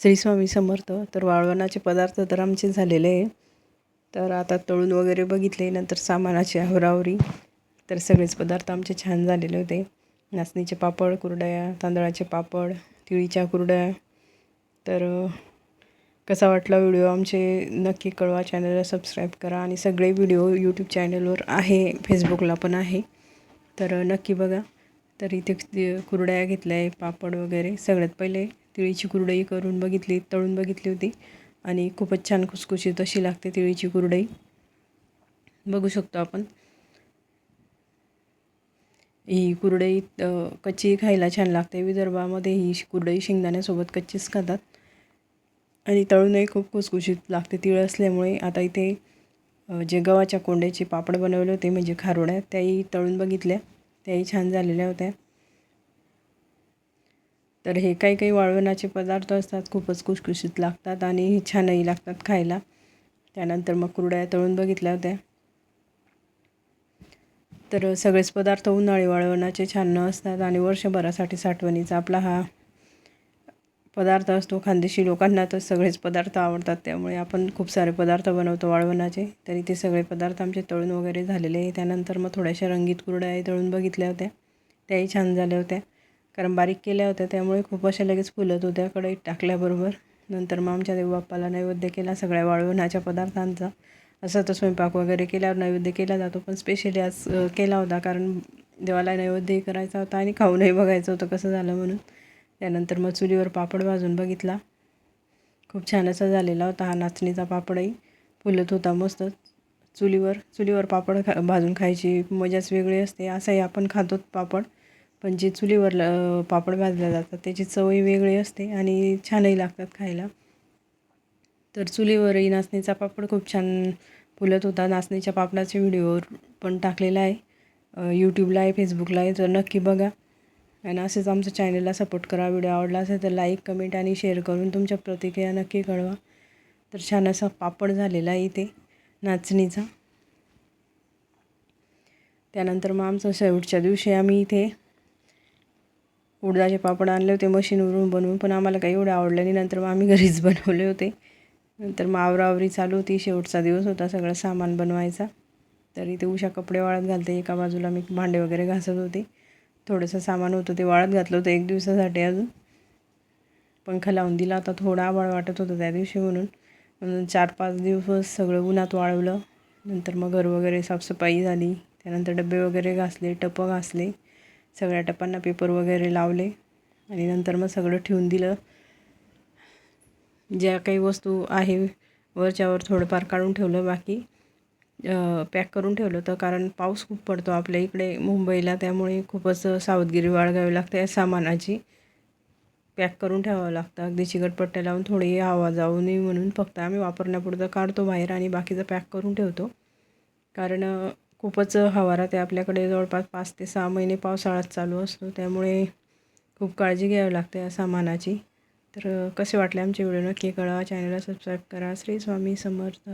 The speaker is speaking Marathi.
श्री स्वामी समर्थ. तर वाळवणाचे पदार्थ तर आमचे झालेले आहे. तर आता तळून वगैरे बघितले, नंतर सामानाची आवरावरी. तर सगळेच पदार्थ आमचे छान झालेले होते. नाचणीचे पापड, कुरडया, तांदळाचे पापड, तिळीच्या कुरडया. तर कसा वाटला व्हिडिओ आमचे नक्की कळवा. चॅनलला सबस्क्राईब करा आणि सगळे व्हिडिओ यूट्यूब चॅनलवर आहे, फेसबुकला पण आहे, तर नक्की बघा. तर इथे कुरडया घेतल्या आहे, पापड वगैरे. सगळ्यात पहिले तिळीची कुरडई करून बघितली, तळून बघितली होती आणि खूपच छान खुसखुशीत अशी लागते तिळीची कुरडई. बघू शकतो आपण. ही कुरडई कच्ची खायला छान लागते. विदर्भामध्ये ही कुरडई शेंगदाण्यासोबत कच्चीच खातात आणि तळूनही खूप खुसखुशीत लागते तीळ असल्यामुळे. आता इथे जे गव्हाच्या कोंड्याचे पापड बनवले होते म्हणजे खारोड्या, त्याही तळून बघितल्या, त्याही छान झालेल्या होत्या. तर हे काही काही वाळवणाचे पदार्थ असतात, खूपच खुसखुशीत लागतात आणि छानही लागतात खायला. त्यानंतर मग कुरड्या तळून बघितल्या होत्या. तर सगळेच पदार्थ उन्हाळी वाळवणाचे छान न असतात आणि वर्षभरासाठी साठवणीचा आपला हा पदार्थ असतो. खानदेशी लोकांना तर सगळेच पदार्थ आवडतात, त्यामुळे आपण खूप सारे पदार्थ बनवतो वाळवणाचे. तरी ते सगळे पदार्थ आमचे तळून वगैरे झालेले आहे. त्यानंतर मग थोड्याशा रंगीत कुरड्या तळून बघितल्या होत्या, त्याही छान झाल्या होत्या. कारण बारीक केल्या होत्या, त्यामुळे खूप अशा लगेच फुलत होत्या कढईत टाकल्याबरोबर. नंतर मग आमच्या देवबाप्पाला नैवेद्य केला सगळ्या वाळवणाच्या पदार्थांचा. असं तर स्वयंपाक वगैरे केल्यावर नैवेद्य केला जातो, पण स्पेशली आज केला होता, कारण देवाला नैवेद्यही करायचा होता आणि खाऊनही बघायचं होतं कसं झालं म्हणून. त्यानंतर मग चुलीवर पापड भाजून बघितला, खूप छान असा झालेला होता. हा नाचणीचा पापडही फुलत होता मस्त. चुलीवर पापड भाजून खायची मजाच वेगळी असते. असंही आपण खातोत पापड, पण जे चुलीवर पापड भाजले जातात त्याची चवही वेगळी असते आणि छानही लागतात खायला. तर चुलीवरही नाचणीचा पापड खूप छान फुलत होता. नाचणीच्या पापडाचे व्हिडिओ पण टाकलेला आहे, यूट्यूबला आहे, फेसबुकला आहे, तर नक्की बघा. आणि असेच आमच्या चॅनलला सपोर्ट करा. व्हिडिओ आवडला असेल तर लाईक, कमेंट आणि शेअर करून तुमच्या प्रतिक्रिया नक्की कळवा. तर छान असा पापड झालेला आहे इथे नाचणीचा. त्यानंतर मग आमचं शेवटच्या दिवशी आम्ही इथे उडदाचे पापड आणले होते मशीनवरून बनवून, पण आम्हाला काही एवढे आवडले नाही. नंतर मग आम्ही घरीच बनवले होते. नंतर मग आवरावरी चालू होती, शेवटचा दिवस होता सगळं सामान बनवायचा. तर इथे उषा कपडे वाळत घालते, एका बाजूला मी भांडे वगैरे घासत होते. थोडंसं सामान होतं ते वाळत घातलं होतं 1 दिवसासाठी. अजून पंखा लावून दिला होता, थोडा आभाळ वाटत होतं त्या दिवशी म्हणून 4-5 दिवस सगळं उन्हात वाळवलं. नंतर मग घर वगैरे साफसफाई झाली. त्यानंतर डबे वगैरे घासले, टपं घासले, सगळ्या टपांना पेपर वगैरे लावले आणि नंतर मग सगळं ठेवून दिलं. ज्या काही वस्तू आहे वरच्यावर थोडंफार काढून ठेवलं, बाकी पॅक करून ठेवलं होतं. कारण पाऊस खूप पडतो आपल्या इकडे मुंबईला, त्यामुळे खूपच सावधगिरी बाळगावी लागते. या सामानाची पॅक करून ठेवावं लागतं, अगदी चिकटपट्ट्या लावून, थोडी हवा जाऊ नये म्हणून. फक्त आम्ही वापरण्यापुरतं काढतो बाहेर आणि बाकीचं पॅक करून ठेवतो. कारण खूपच हवा राहते आपल्याकडे. जवळपास 5 ते 6 महिने पावसाळ्यात चालू असतो, त्यामुळे खूप काळजी घ्यावी लागते या सामानाची. तर कसे वाटले आमचे व्हिडिओ नक्की कळवा. चॅनलला सबस्क्राईब करा. श्री स्वामी समर्थ.